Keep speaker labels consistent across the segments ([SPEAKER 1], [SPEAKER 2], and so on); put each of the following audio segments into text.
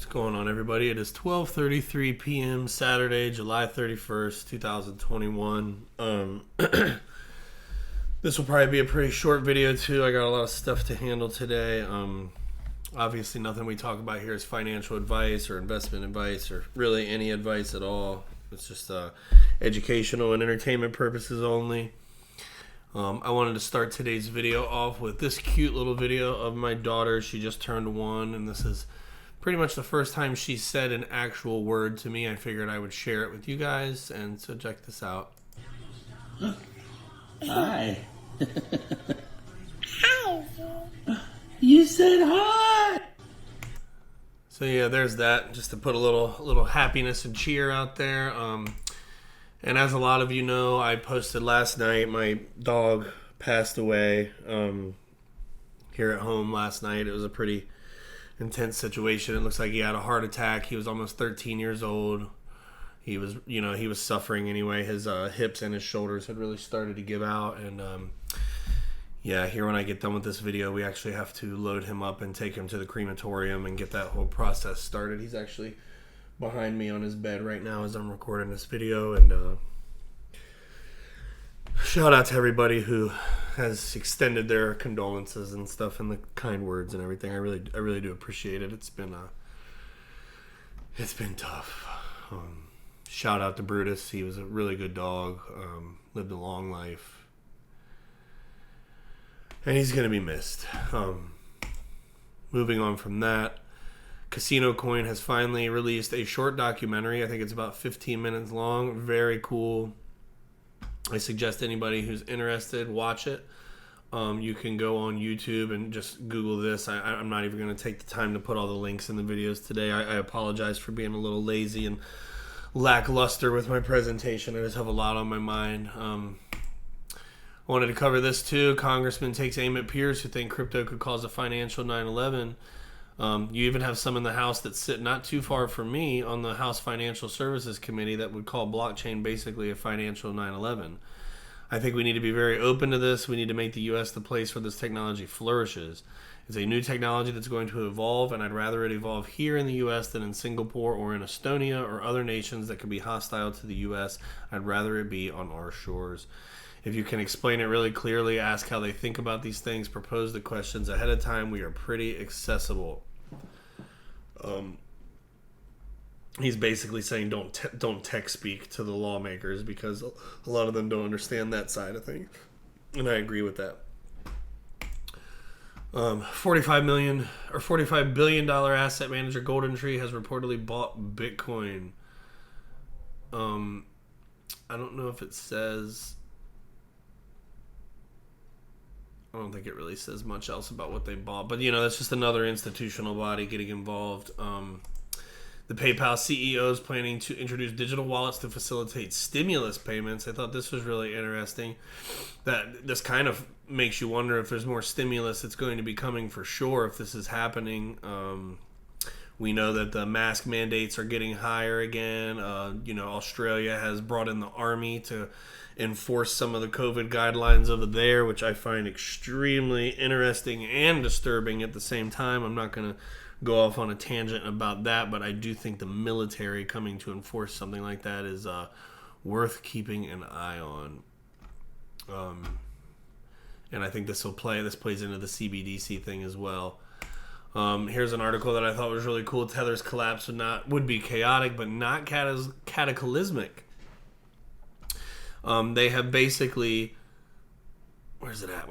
[SPEAKER 1] going on, everybody? It is 12:33 p.m. Saturday, July 31st, 2021. This will probably be a pretty short video too. I got a lot of stuff to handle today. Obviously nothing we talk about here is financial advice or investment advice or really any advice at all. It's just educational and entertainment purposes only. I wanted to start today's video off with this cute little video of my daughter. She just turned 1, and this is pretty much the first time she said an actual word to me. I figured I would share it with you guys, and so check this out.
[SPEAKER 2] Hi.
[SPEAKER 3] Hi.
[SPEAKER 2] You said hi.
[SPEAKER 1] So yeah, there's that. Just to put a little happiness and cheer out there. And as a lot of you know, I posted last night, my dog passed away here at home last night. It was a pretty intense situation. It looks like he had a heart attack. He was almost 13 years old. He was suffering anyway. His hips and his shoulders had really started to give out. And yeah, here when I get done with this video, we actually have to load him up and take him to the crematorium and get that whole process started. He's actually behind me on his bed right now as I'm recording this video. And shout out to everybody who has extended their condolences and stuff and the kind words and everything. I really do appreciate it. It's been tough. Shout out to Brutus. He was a really good dog. Lived a long life, and he's gonna be missed. Moving on from that, Casino Coin has finally released a short documentary. I think it's about 15 minutes long. Very cool. I suggest anybody who's interested, watch it. You can go on YouTube and just Google this. I'm not even going to take the time to put all the links in the videos today. I apologize for being a little lazy and lackluster with my presentation. I just have a lot on my mind. I wanted to cover this too. Congressman takes aim at peers who think crypto could cause a financial 9/11. You even have some in the House that sit not too far from me on the House Financial Services Committee that would call blockchain basically a financial 9/11. I think we need to be very open to this. We need to make the U.S. the place where this technology flourishes. It's a new technology that's going to evolve, and I'd rather it evolve here in the U.S. than in Singapore or in Estonia or other nations that could be hostile to the U.S. I'd rather it be on our shores. If you can explain it really clearly, ask how they think about these things, propose the questions ahead of time, we are pretty accessible. He's basically saying don't tech speak to the lawmakers because a lot of them don't understand that side of things, and I agree with that. $45 billion asset manager Goldentree has reportedly bought Bitcoin. I don't know if it says. I don't think it really says much else about what they bought. But, that's just another institutional body getting involved. The PayPal CEO is planning to introduce digital wallets to facilitate stimulus payments. I thought this was really interesting. That this kind of makes you wonder if there's more stimulus that's going to be coming for sure if this is happening. We know that the mask mandates are getting higher again. Australia has brought in the army to enforce some of the COVID guidelines over there, which I find extremely interesting and disturbing at the same time. I'm not going to go off on a tangent about that, but I do think the military coming to enforce something like that is worth keeping an eye on. And I think this plays into the CBDC thing as well. Here's an article that I thought was really cool. Tether's collapse would be chaotic, but not cataclysmic. They have basically... Where's it at?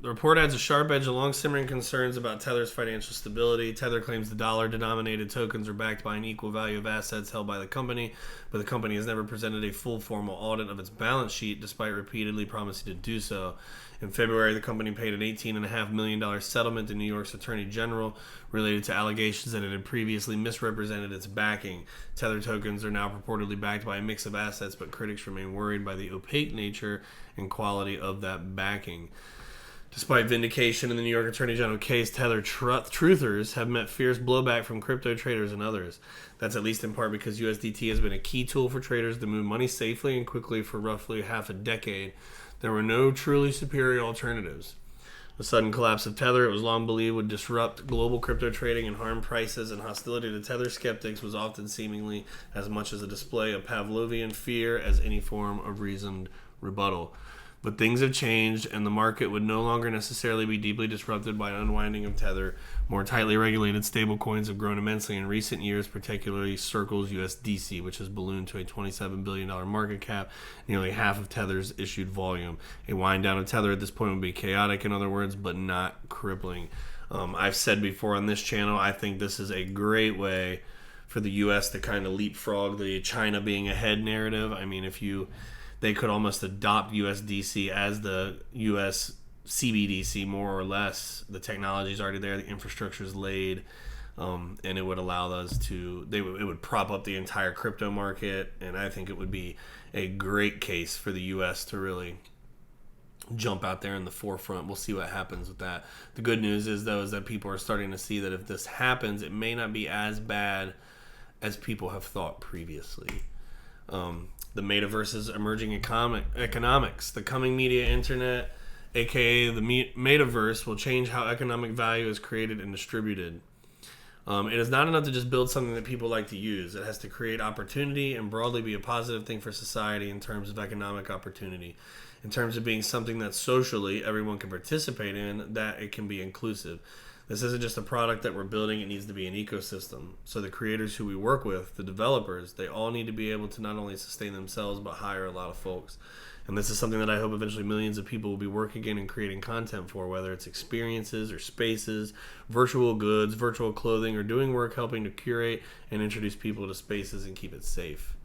[SPEAKER 1] The report adds a sharp edge along simmering concerns about Tether's financial stability. Tether claims the dollar-denominated tokens are backed by an equal value of assets held by the company, but the company has never presented a full formal audit of its balance sheet, despite repeatedly promising to do so. In February, the company paid an $18.5 million settlement to New York's Attorney General related to allegations that it had previously misrepresented its backing. Tether tokens are now purportedly backed by a mix of assets, but critics remain worried by the opaque nature and quality of that backing. Despite vindication in the New York Attorney General case, Tether truthers have met fierce blowback from crypto traders and others. That's at least in part because USDT has been a key tool for traders to move money safely and quickly for roughly half a decade. There were no truly superior alternatives. The sudden collapse of Tether, it was long believed, would disrupt global crypto trading and harm prices, and hostility to Tether skeptics was often seemingly as much as a display of Pavlovian fear as any form of reasoned rebuttal. But things have changed, and the market would no longer necessarily be deeply disrupted by an unwinding of Tether. More tightly regulated stablecoins have grown immensely in recent years, particularly Circle's USDC, which has ballooned to a $27 billion market cap, nearly half of Tether's issued volume. A wind down of Tether at this point would be chaotic, in other words, but not crippling. I've said before on this channel, I think this is a great way for the U.S. to kind of leapfrog the China being ahead narrative. I mean, they could almost adopt USDC as the US CBDC, more or less. The technology is already there, the infrastructure is laid, and it would allow us to. It would prop up the entire crypto market, and I think it would be a great case for the US to really jump out there in the forefront. We'll see what happens with that. The good news is, though, is that people are starting to see that if this happens, it may not be as bad as people have thought previously. The metaverse's emerging economics. The coming media internet, aka the metaverse, will change how economic value is created and distributed. It is not enough to just build something that people like to use. It has to create opportunity and broadly be a positive thing for society in terms of economic opportunity. In terms of being something that socially everyone can participate in, that it can be inclusive. This isn't just a product that we're building, it needs to be an ecosystem. So the creators who we work with, the developers, they all need to be able to not only sustain themselves, but hire a lot of folks. And this is something that I hope eventually millions of people will be working in and creating content for, whether it's experiences or spaces, virtual goods, virtual clothing, or doing work helping to curate and introduce people to spaces and keep it safe.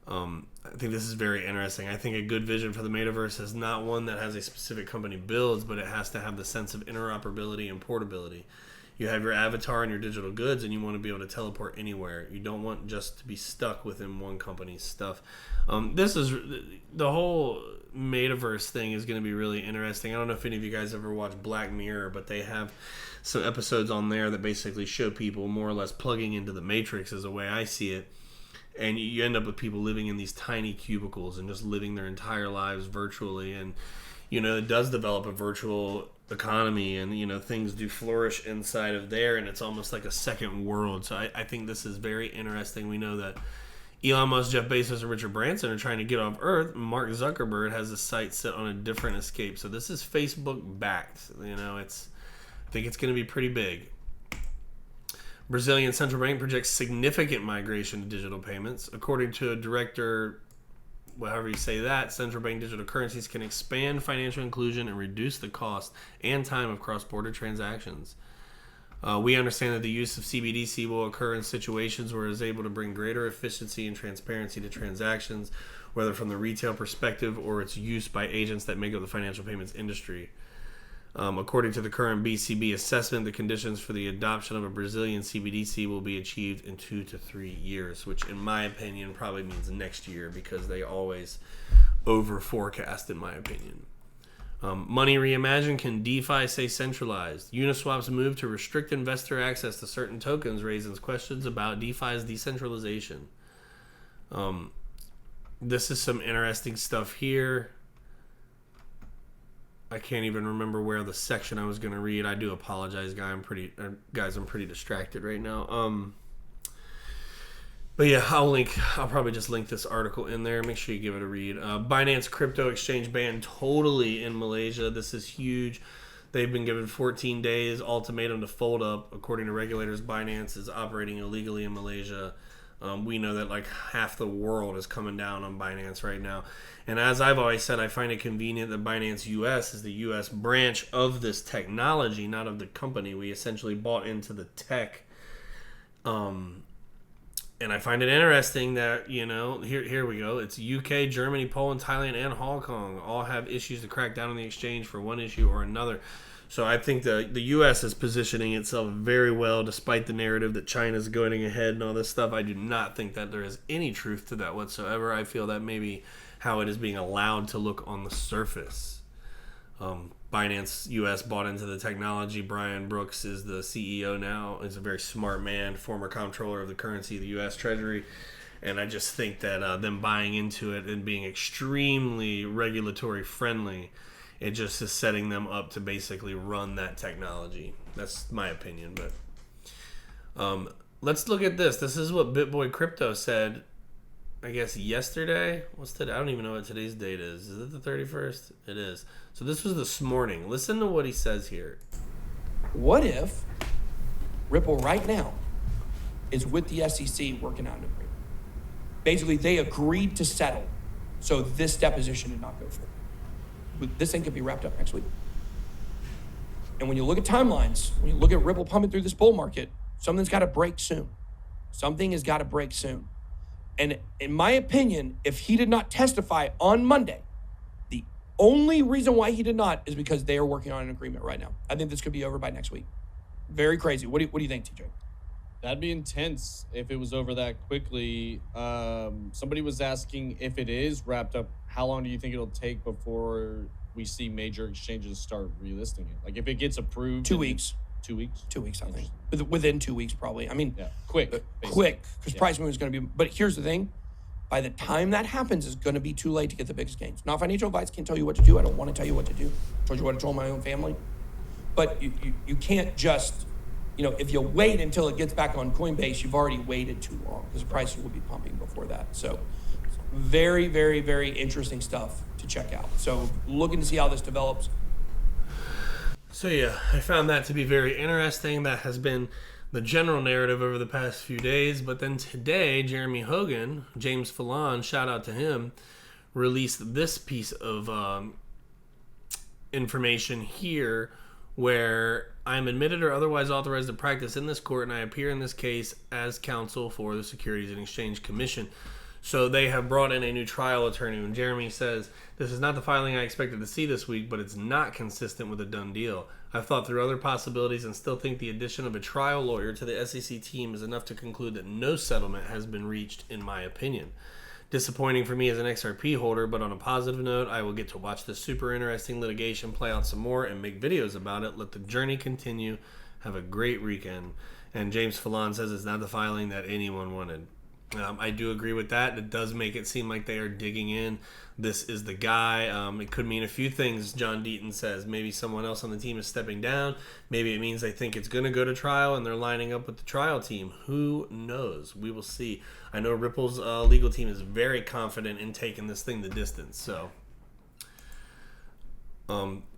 [SPEAKER 1] I think this is very interesting. I think a good vision for the metaverse is not one that has a specific company builds, but it has to have the sense of interoperability and portability. You have your avatar and your digital goods, and you want to be able to teleport anywhere. You don't want just to be stuck within one company's stuff. This is the whole metaverse thing is going to be really interesting. I don't know if any of you guys ever watched Black Mirror, but they have some episodes on there that basically show people more or less plugging into the Matrix, as the way I see it. And you end up with people living in these tiny cubicles and just living their entire lives virtually. And, it does develop a virtual economy, and, things do flourish inside of there. And it's almost like a second world. So I think this is very interesting. We know that Elon Musk, Jeff Bezos, and Richard Branson are trying to get off Earth. Mark Zuckerberg has a site set on a different escape. So this is Facebook backed. I think it's going to be pretty big. Brazilian central bank projects significant migration to digital payments. According to a director, however you say that, central bank digital currencies can expand financial inclusion and reduce the cost and time of cross-border transactions. We understand that the use of CBDC will occur in situations where it is able to bring greater efficiency and transparency to transactions, whether from the retail perspective or its use by agents that make up the financial payments industry. According to the current BCB assessment, the conditions for the adoption of a Brazilian CBDC will be achieved in 2 to 3 years, which in my opinion probably means next year, because they always over forecast, in my opinion. Money Reimagined. Can DeFi stay centralized? Uniswap's move to restrict investor access to certain tokens raises questions about DeFi's decentralization. This is some interesting stuff here. I can't even remember where the section I was going to read. I do apologize, guys. I'm pretty distracted right now. But yeah, I'll probably just link this article in there. Make sure you give it a read. Binance crypto exchange banned totally in Malaysia. This is huge. They've been given 14 days ultimatum to fold up. According to regulators, Binance is operating illegally in Malaysia. We know that like half the world is coming down on Binance right now. And as I've always said, I find it convenient that Binance US is the US branch of this technology, not of the company. We essentially bought into the tech. And I find it interesting that, here we go. It's UK, Germany, Poland, Thailand, and Hong Kong all have issues to crack down on the exchange for one issue or another. So I think the U.S. is positioning itself very well, despite the narrative that China's going ahead and all this stuff. I do not think that there is any truth to that whatsoever. I feel that maybe how it is being allowed to look on the surface. Binance US bought into the technology. Brian Brooks is the CEO now. He's a very smart man, former comptroller of the currency of the US Treasury. And I just think that them buying into it and being extremely regulatory friendly It just is setting them up to basically run that technology. That's my opinion. But let's look at this. This is what BitBoy Crypto said, I guess, yesterday. What's today? I don't even know what today's date is. Is it the 31st? It is. So this was this morning. Listen to what he says here.
[SPEAKER 3] What if Ripple right now is with the SEC working out an agreement? Basically, they agreed to settle, so this deposition did not go through. But this thing could be wrapped up next week. And when you look at timelines, when you look at Ripple pumping through this bull market, something's got to break soon. Something has got to break soon. And in my opinion, if he did not testify on Monday, the only reason why he did not is because they are working on an agreement right now. I think this could be over by next week. Very crazy. What do you think, TJ?
[SPEAKER 4] That'd be intense if it was over that quickly. Somebody was asking if it is wrapped up, how long do you think it'll take before we see major exchanges start relisting it? Like if it gets approved?
[SPEAKER 3] 2 weeks.
[SPEAKER 4] 2 weeks?
[SPEAKER 3] 2 weeks, I think. Within 2 weeks, probably. I mean,
[SPEAKER 4] yeah, quick.
[SPEAKER 3] Quick, because price movement is going to be. But here's the thing: by the time that happens, it's going to be too late to get the biggest gains. Not financial advice. Can't tell you what to do. I don't want to tell you what to do. I told you what I told my own family. But you can't just, if you wait until it gets back on Coinbase, you've already waited too long because the prices will be pumping before that. So very, very, very interesting stuff to check out. So looking to see how this develops.
[SPEAKER 1] So yeah, I found that to be very interesting. That has been the general narrative over the past few days. But then today, Jeremy Hogan, James Fallon, shout out to him, released this piece of information here where I am admitted or otherwise authorized to practice in this court, and I appear in this case as counsel for the Securities and Exchange Commission. So they have brought in a new trial attorney, and Jeremy says, this is not the filing I expected to see this week, but it's not consistent with a done deal. I've thought through other possibilities and still think the addition of a trial lawyer to the SEC team is enough to conclude that no settlement has been reached, in my opinion. Disappointing for me as an XRP holder, but on a positive note, I will get to watch this super interesting litigation play out some more and make videos about it. Let the journey continue. Have a great weekend. And James Fallon says it's not the filing that anyone wanted. I do agree with that. It does make it seem like they are digging in. This is the guy. It could mean a few things, John Deaton says. Maybe someone else on the team is stepping down. Maybe it means they think it's going to go to trial and they're lining up with the trial team. Who knows? We will see. I know Ripple's legal team is very confident in taking this thing the distance. So,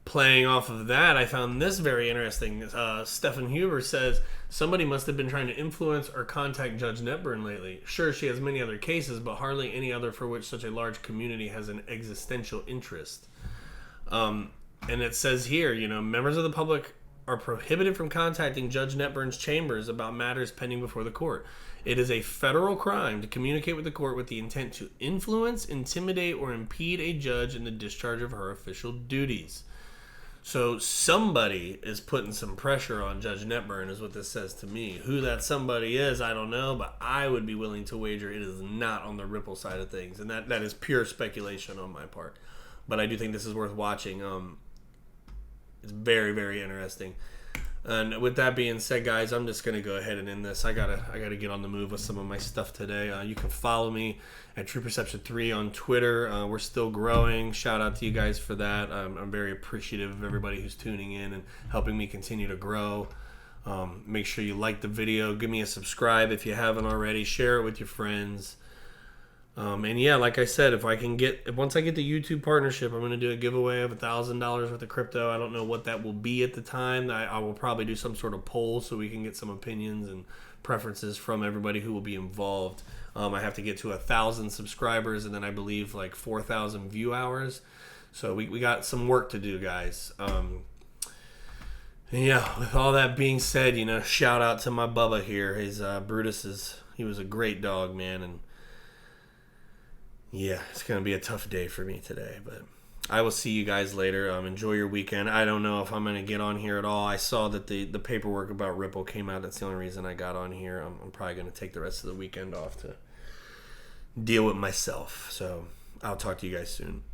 [SPEAKER 1] playing off of that, I found this very interesting. Stephen Huber says, somebody must have been trying to influence or contact Judge Netburn lately. Sure, she has many other cases, but hardly any other for which such a large community has an existential interest. And it says here, members of the public are prohibited from contacting Judge Netburn's chambers about matters pending before the court. It is a federal crime to communicate with the court with the intent to influence, intimidate, or impede a judge in the discharge of her official duties. So somebody is putting some pressure on Judge Netburn is what this says to me. Who that somebody is, I don't know, but I would be willing to wager it is not on the Ripple side of things. And that is pure speculation on my part. But I do think this is worth watching. It's very, very interesting. And with that being said, guys, I'm just gonna go ahead and end this. I gotta get on the move with some of my stuff today. You can follow me at True Perception 3 on Twitter. We're still growing. Shout out to you guys for that. I'm very appreciative of everybody who's tuning in and helping me continue to grow. Make sure you like the video. Give me a subscribe if you haven't already. Share it with your friends. And yeah, like I said, once I get the YouTube partnership, I'm going to do a giveaway of $1,000 worth of crypto. I don't know what that will be at the time. I will probably do some sort of poll so we can get some opinions and preferences from everybody who will be involved. I have to get to 1,000 subscribers and then I believe like 4,000 view hours. So we got some work to do, guys. And yeah, with all that being said, shout out to my Bubba here. His he was a great dog, man, and yeah, it's going to be a tough day for me today, but I will see you guys later. Enjoy your weekend. I don't know if I'm going to get on here at all. I saw that the paperwork about Ripple came out. That's the only reason I got on here. I'm probably going to take the rest of the weekend off to deal with myself. So I'll talk to you guys soon.